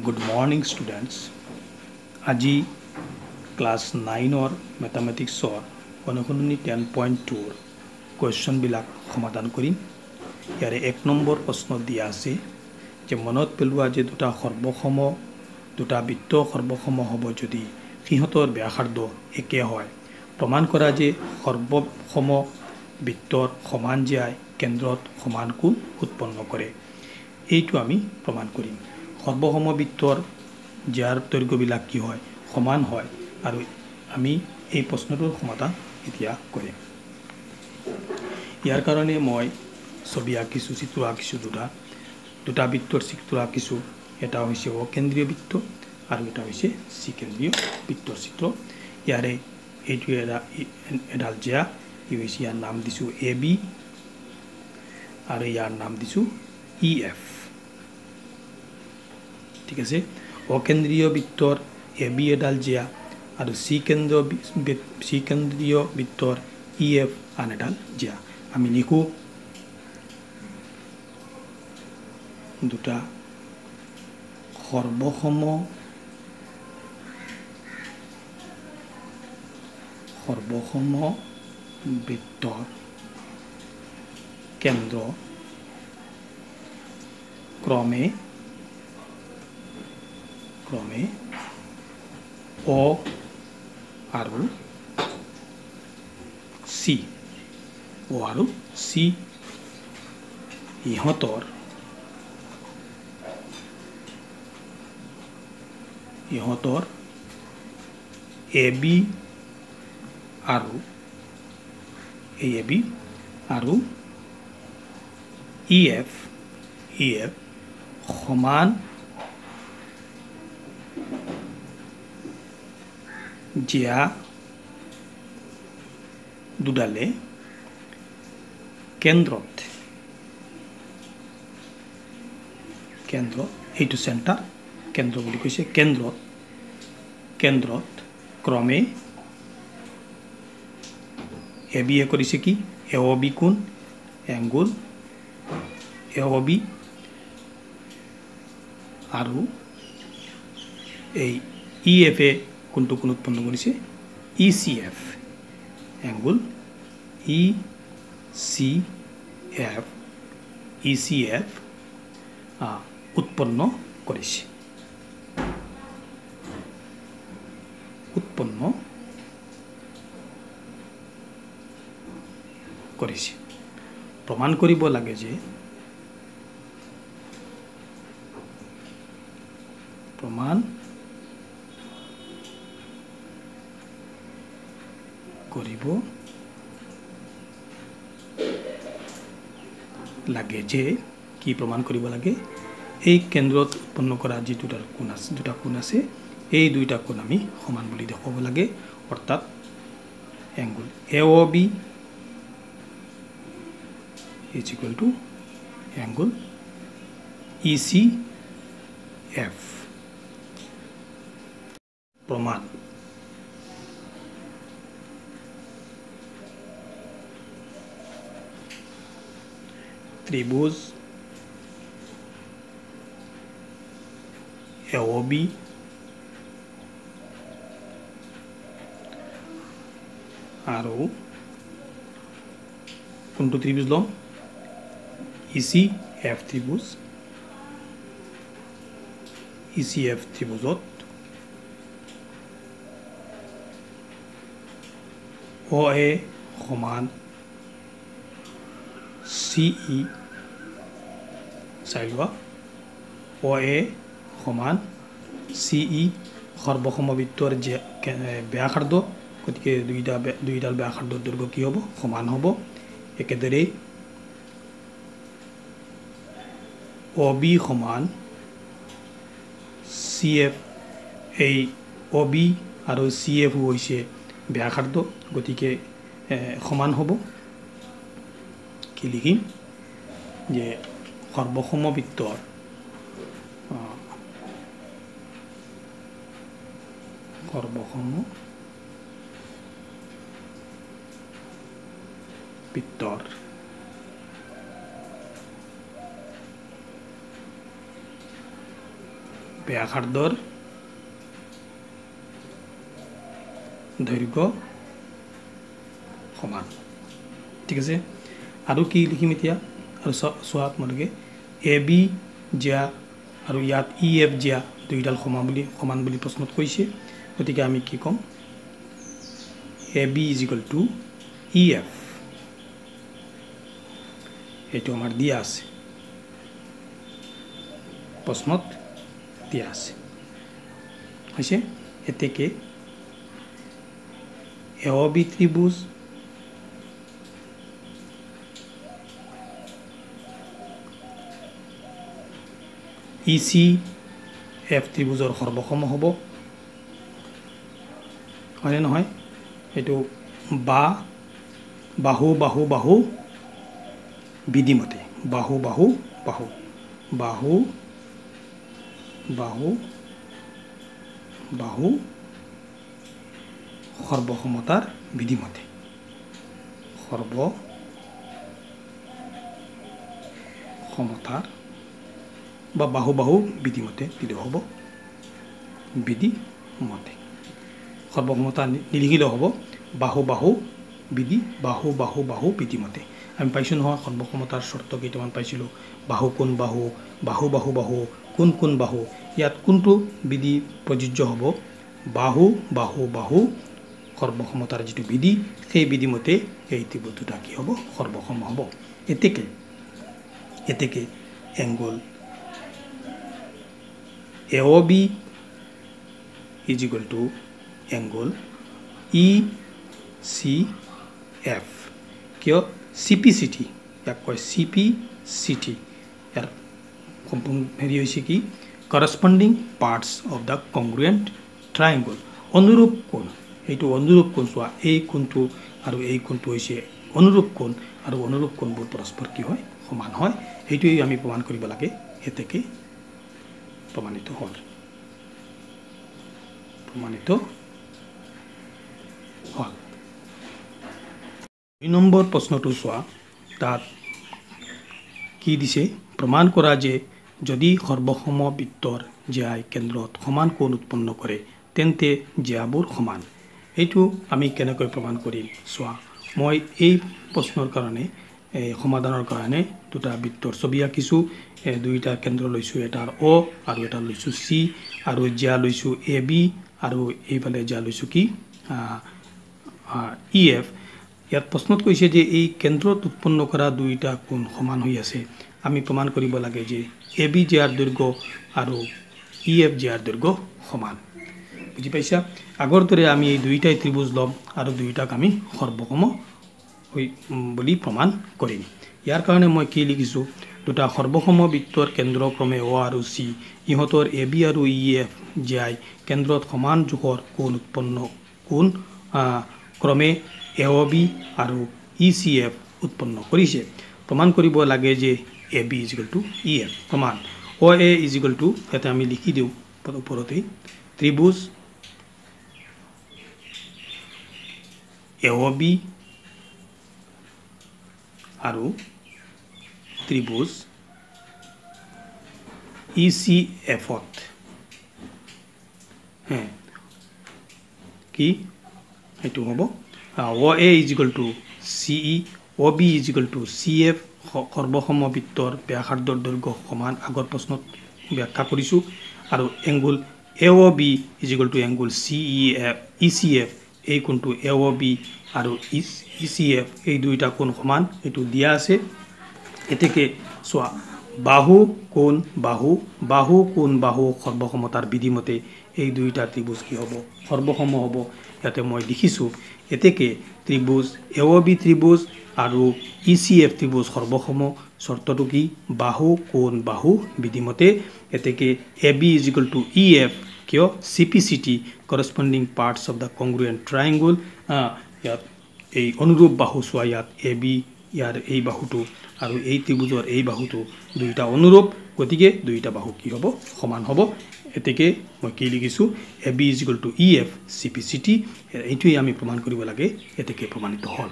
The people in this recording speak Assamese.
Good morning students. আজি ক্লাছ 9 মেথামেটিক্সৰ অনুশীলনী 10.2 কুৱেশ্যন বিলাক সমাধান কৰিম। ইয়াৰে 1 নম্বৰ প্ৰশ্ন দিয়া আছে যে মনত পেলোৱা যে দুটা সৰ্বসম দুটা বৃত্ত সৰ্বসম হ'ব যদি সিহঁতৰ ব্যাসাৰ্ধ একে হয়। প্ৰমাণ কৰা যে সৰ্বসম বৃত্তৰ সমান জ্যায় কেন্দ্ৰত সমান কোণ উৎপন্ন কৰে। এইটো আমি প্ৰমাণ কৰিম। সৰ্বসম বৃত্তৰ জ্যাৰ দৈৰ্ঘ্যবিলাক কি হয় সমান হয় আৰু আমি এই প্ৰশ্নটোৰ সমাধান এতিয়া কৰিম। ইয়াৰ কাৰণে মই ছবি আঁকিছোঁ, চিত্ৰ আঁকিছোঁ, দুটা বৃত্তৰ চিত্ৰ আঁকিছোঁ। এটা হৈছে অকেন্দ্ৰীয় বৃত্ত আৰু এটা হৈছে চিকেন্দ্ৰীয় বৃত্তৰ চিত্ৰ। ইয়াৰে এইটো এডাল জ্যা, ই হৈছে ইয়াৰ নাম দিছোঁ AB আৰু ইয়াৰ নাম দিছোঁ EF। ঠিক আছে, অকেন্দ্ৰীয় বৃত্তৰ AB এডাল জ্যা আৰু চিকেন্দ্ৰীয় বৃত্তৰ EF আন এডাল জ্যা। আমি লিখোঁ দুটা সৰ্বসম বৃত্তৰ কেন্দ্ৰ ক্ৰমে O আৰু C ইহঁতৰ AB আৰু EF সমান জ্যা দুডালে কেন্দ্ৰত এইটো চেণ্টাৰ কেন্দ্ৰ বুলি কৈছে। কেন্দ্ৰত ক্ৰমে AB কৰিছে কি AOB কোণ এংগুল AOB আৰু এই EF কোনটো কোণ উৎপন্ন কৰিছে ECF এংগুল ECF উৎপন্ন কৰিছে। প্ৰমাণ কৰিব লাগে যে কি প্ৰমাণ কৰিব লাগে এই কেন্দ্ৰত উৎপন্ন কৰা যি দুটা কোণ আছে এই দুইটা কোণ আমি সমান বুলি দেখুৱাব লাগে। অৰ্থাৎ angle AOB is equal to angle ECF। প্ৰমাণ ত্ৰিভুজ AOB আৰু কোনটো ত্ৰিভুজ ল'ম ECF ত্ৰিভুজত OA সমান CE চাই লোৱা OA সমান CE সৰ্বসম বৃত্তৰ ব্যাসাৰ্ধ, গতিকে দুইডাল ব্যাসাৰ্ধৰ দৈৰ্ঘ্য কি হ'ব সমান হ'ব। একেদৰে OB সমান CF, এই OB আৰু CF হৈছে ব্যাসাৰ্ধ, গতিকে সমান হ'ব। কি লিখিম যে সৰ্বসম বৃত্তৰ ব্যাসাৰ্ধৰ দৈৰ্ঘ্য সমান ঠিক আছে আৰু কি লিখিম এতিয়া আৰু চোৱা আপোনালোকে এ বি জিয়া আৰু ইয়াত ই এফ জিয়া দুইডাল সমান বুলি প্ৰশ্নত কৈছে গতিকে আমি কি ক'ম A B is equal to E F এইটো আমাৰ দিয়া আছে প্ৰশ্নত দিয়া আছে হৈছে এতেকে AOB ত্ৰিভুজ ECF ত্ৰিভুজৰ সৰ্বসম হ'ব হয়নে নহয় এইটো বাহু বাহু বাহু বিধিমতে বাহু বাহু বাহু বাহু বাহু বাহু সৰ্বসমতাৰ বিধিমতে সৰ্বসমতাৰ বা বাহু বাহু বিধিমতে দিলে হ'ব বিধিমতে সৰ্বসমতা নিলিখিলেও হ'ব বাহু বাহু বিধি বাহু বাহু বাহু বিধিমতে আমি পাইছোঁ নহয় সৰ্বসমতাৰ চৰ্ত কেইটামান পাইছিলোঁ বাহু কোন বাহু বাহু বাহু বাহু কোন বাহু ইয়াত কোনটো বিধি প্ৰযোজ্য হ'ব বাহু বাহু বাহু সৰ্বসমতাৰ যেটো বিধি সেই বিধিমতে এই ত্ৰিভুজ দুটা কি হ'ব সৰ্বসম হ'ব এতেকে angle AOB is equal to angle ECF কিয় CPCT ইয়াক কয় CPCT ইয়াৰ সম্পূৰ্ণ হেৰি হৈছে কি corresponding parts of the congruent triangle অনুৰূপ কোণ এইটো অনুৰূপ কোণ চোৱা এই কোণটো আৰু এই কোণটো হৈছে অনুৰূপ কোণ আৰু অনুৰূপ কোণবোৰ পৰস্পৰ কি হয় সমান হয় এইটোই আমি প্ৰমাণ কৰিব লাগে এতেকে প্ৰমাণিত হ'ল 2 নম্বৰ প্ৰশ্নটো চোৱা তাত কি দিছে প্ৰমাণ কৰা যে যদি সৰ্বসম বৃত্তৰ জ্যাই কেন্দ্ৰত সমান কোণ উৎপন্ন কৰে তেন্তে জ্যাবোৰ সমান এইটো আমি কেনেকৈ প্ৰমাণ কৰিম চোৱা মই এই প্ৰশ্নৰ কাৰণে সমাধানৰ কাৰণে দুটা বৃত্তৰ ছবি আঁকিছো দুইটা কেন্দ্ৰ লৈছো এটাৰ O আৰু এটা লৈছো C আৰু জ্যা লৈছো AB আৰু এইফালে জ্যা লৈছো কি EF ইয়াত প্ৰশ্নত কৈছে যে এই কেন্দ্ৰত উৎপন্ন কৰা দুইটা কোণ সমান হৈ আছে আমি প্ৰমাণ কৰিব লাগে যে AB জ্যাৰ দৈৰ্ঘ্য আৰু EF জ্যাৰ দৈৰ্ঘ্য সমান বুজি পাইছা আগৰ দৰে আমি এই দুইটাই ত্ৰিভুজ লম আৰু দুইটাক আমি সৰ্বসম বুলি প্ৰমাণ কৰিম ইয়াৰ কাৰণে মই কি লিখিছো দুটা সৰ্বসম বৃত্তৰ কেন্দ্ৰ ক্ৰমে O আৰু C ইহঁতৰ AB আৰু EF জ্যাই কেন্দ্ৰত সমান জোখৰ কোণ উৎপন্ন কোণ ক্ৰমে AOB আৰু ECF উৎপন্ন কৰিছে প্ৰমাণ কৰিব লাগে যে AB is equal to EF প্ৰমাণ OA is equal to এটা আমি লিখি দিও ওপৰতে ত্ৰিভুজ AOB আৰু ত্ৰিভুজ ECF কি এইটো হ'ব OA is equal to CE OB is equal to CF সৰ্বসম বৃত্তৰ ব্যাসাৰ্ধৰ দৈৰ্ঘ্য সমান আগৰ প্ৰশ্নত ব্যাখ্যা কৰিছো আৰু angle AOB is equal to angle ECF এই কোণটো AOB আৰু ECF এই দুইটা কোণ সমান এটো দিয়া আছে এতেকে সোয়া বাহু কোণ বাহু কোণ বাহু সৰ্বসমতাৰ বিধিমতে এই দুইটা ত্ৰিভুজ কি হ'ব সৰ্বসম হ'ব ইয়াতে মই লিখিছো এতেকে ত্ৰিভুজ AOB ত্ৰিভুজ আৰু ECF ত্ৰিভুজ সৰ্বসম শৰ্তটো কি বাহু কোণ বাহু বিধিমতে এতেকে AB is equal to EF কিয় CPCT corresponding parts of the congruent triangle ইয়াত এই অনুৰূপ বাহু সোয়া ইয়াত AB ইয়াৰ এই বাহুটো আৰু এই ত্ৰিভুজৰ এই বাহুটো দুইটা অনুৰূপ গতিকে দুইটা বাহু কি হ'ব সমান হ'ব এতেকে মই কি লিখিছো AB is equal to EF CPCT এইটোই আমি প্ৰমাণ কৰিব লাগে এতেকে প্ৰমাণিত হ'ল